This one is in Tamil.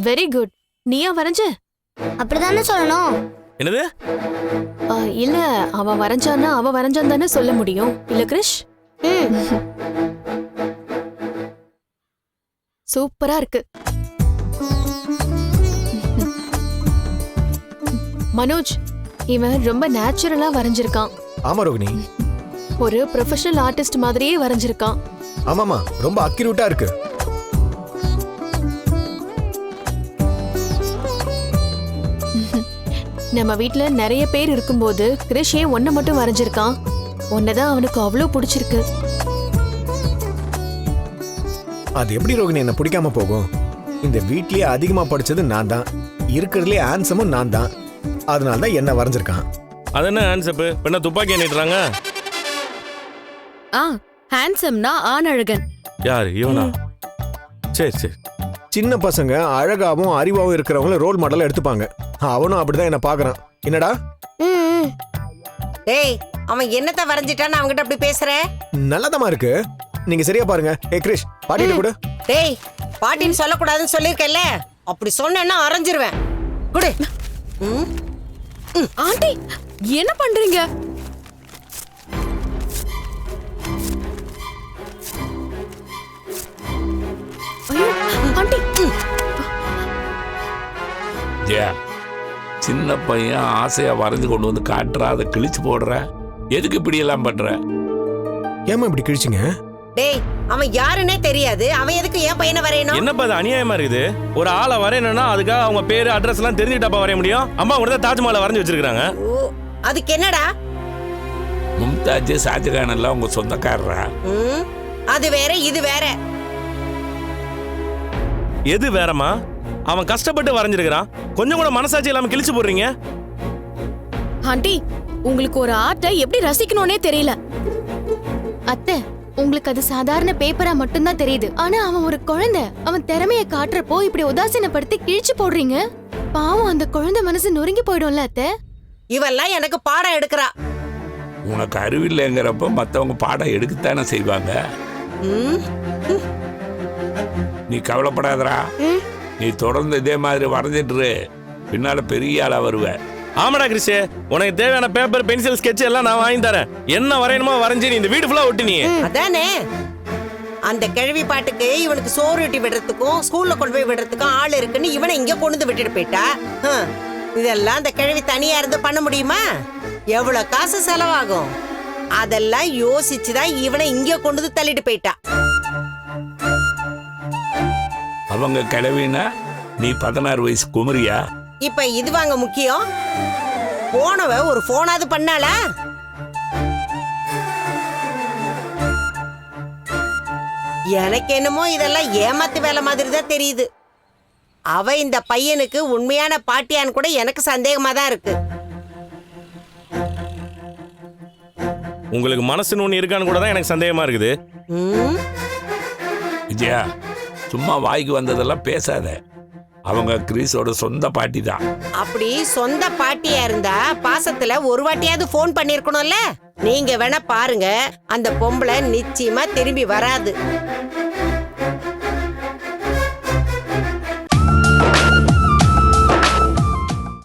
Very good. நீயா வரைஞ்ச? அப்படிதானே சொல்லணும். என்னது? இல்ல, அவ வரைஞ்சான்னா அவ வரைஞ்சான் தானே சொல்ல முடியும். இல்ல கிரிஷ்? சூப்பரா இருக்கு. மனோஜ், இவன் ரொம்ப நேச்சுரலா வரைஞ்சிருக்கான். ஆமா ரோகிணி, ஒரு ப்ரொஃபஷனல் ஆர்டிஸ்ட் மாதிரியே வரைஞ்சிருக்கான். ஆமாமா, ரொம்ப அக்யூரேட்டா இருக்கு. நம்ம வீட்ல நிறைய பேர் இருக்கும்போது கிரிஷ் ஏன் ஒன்ன மட்டும் வரைஞ்சிருக்கான்? ஒன்னதான் அவனுக்கு அவ்வளவு பிடிச்சிருக்கு. அது எப்படி ரோகிணி என்ன பிடிக்காம போகும்? இந்த வீட்லயே அதிகமா படிச்சது நான் தான், இருக்கிறதுலே ஹேண்ட்ஸமும் நான் தான். அதனால தான் என்ன வரைஞ்சிருக்கான். அது என்ன ஹேண்ட்ஸப்? என்ன துப்பாக்கி எண்ணிட்டுறாங்க? ஹேண்ட்ஸம்னா ஆண் அழகன். யார் இவனா? சரி சரி. சின்ன பசங்க அழகாவும் அறிவாவும் இருக்கிறவங்கள ரோல் மாடலா எடுத்துப்பாங்க. அவனும் அப்படிதான் என்ன பாக்குறான். என்னடா? டேய், அவன் என்னத்த வரைஞ்சிட்டான்னு அவங்கிட்ட அப்படி பேசுற? நல்லதமா இருக்கு. நீங்க சரியா பாருங்க. கிரிஷ், பாட்டிட்டு கூட. டேய், பாட்டின்னு சொல்லக்கூடாதுன்னு சொல்லியிருக்கேன்ல, அப்படி சொன்னேன்னா அரைஞ்சிருவேன். குடு. ஆண்டி, என்ன பண்றீங்க? ஆண்டி, சின்ன பையன் ஆசையா வரைஞ்சு கொண்டு வந்து காட்டுற, அதை கிழிச்சு போடுற. எதுக்கு இப்படி எல்லாம் பண்ற? ஏமா இப்படி கிழிச்சிங்க? டேய், அவன் யாருன்னே தெரியாது, அவன் எதுக்கு என் பையனை வரையணும்? என்னப்பா அது அநியாயமா இருக்குது? ஒரு ஆளை வரையணும்னா அதுக்காக அவங்க பேரு அட்ரஸ் எல்லாம் தெரிஞ்சுக்கிட்டாப்பா வரைய முடியும். அம்மா கூட தான் தாஜ்மஹாலை வரைஞ்சு வச்சிருக்காங்க. ஓ, அதுக்கு என்னடா? மும்தாஜ் ஷாஜகான் எல்லாம் உங்க சொந்தக்காரரா? அது வேற இது வேற. எது வேறமா? அவன் கஷ்டப்பட்டு வரைஞ்சிருக்கான், கொஞ்சம் கூட மனசாட்சி இல்லாம கிழிச்சு போடுறீங்க. ஆண்டி, உங்களுக்கு ஒரு ஆர்ட்டை எப்படி ரசிக்கணும்னே தெரியல. அத்தை, உங்களுக்கு அது சாதாரண பேப்பரா மட்டும்தான் தெரியுது. ஆனா அவன் ஒரு குழந்தை. அவன் திறமைய காட்டுறப்போ இப்படி உதாசீனப்படுத்தி கிழிச்சு போடுறீங்க. பாவம், அந்த குழந்தை மனசு நொறுங்கி போயிடும்ல அத்தை. இவெல்லாம் எனக்கு பாடம் எடுக்கிறா. உனக்கு அறிவில்லைங்கிறப்ப மற்றவங்க பாடம் எடுக்கத்தானே செய்வாங்க. நீ கவலைப்படாதரா. நீ தொடர்ந்து இதே மாதிரி வரைஞ்சிட்டு பின்னால பெரிய ஆளா வருவ. ஆமாடா கிறிஷ், உனக்கு தேவையான பேப்பர், பென்சில், ஸ்கெட்ச் எல்லாம் நான் வாங்கி தரேன். என்ன வரையணுமோ வரைஞ்சி நீ இந்த வீடு ஃபுல்லா ஒட்டி. நீ அதானே அந்த கிழவி பாட்டுக்கு இவனுக்கு சோறு ஊட்டி விடுறதுக்கும் ஸ்கூல்ல கொண்டு போய் விடுறதுக்கும் ஆள் இருக்குன்னு இவனை இங்க கொண்டு விட்டுட்டு போயிட்டா. இதெல்லாம் அந்த கிழவி தனியா இருந்து பண்ண முடியுமா? எவ்வளவு காசு செலவாகும்? அதெல்லாம் யோசிச்சுதான் இவனை இங்க கொண்டு தள்ளிட்டு போயிட்டா. அவங்க கிழவினா நீ 16 வயசு குமரியா? இப்ப இது வாங்க முக்கியம். போனவ ஒரு போனாவது பண்ணாளா? எனக்கு என்னமோ இதெல்லாம் ஏமாத்து வேலை மாதிரி தான் தெரியுது. அவ இந்த பையனுக்கு உண்மையான பாட்டியான்னு கூட எனக்கு சந்தேகமா தான் இருக்கு. உங்களுக்கு மனசுன்னு ஒண்ணு இருக்கான்னு கூட தான் எனக்கு சந்தேகமா இருக்குது. விஜயா, சும்மா வாய்க்கு வந்ததெல்லாம் பேசாத. அவங்க கிரீஸோட சொந்த பாட்டி தான். அப்படி சொந்த பாட்டியா இருந்தா பாசத்துல ஒரு வாட்டியாவது போன் பண்ணிருக்கணும்ல. நீங்க வேணா பாருங்க, அந்த பொம்பளை நிச்சயமா திரும்பி வராது.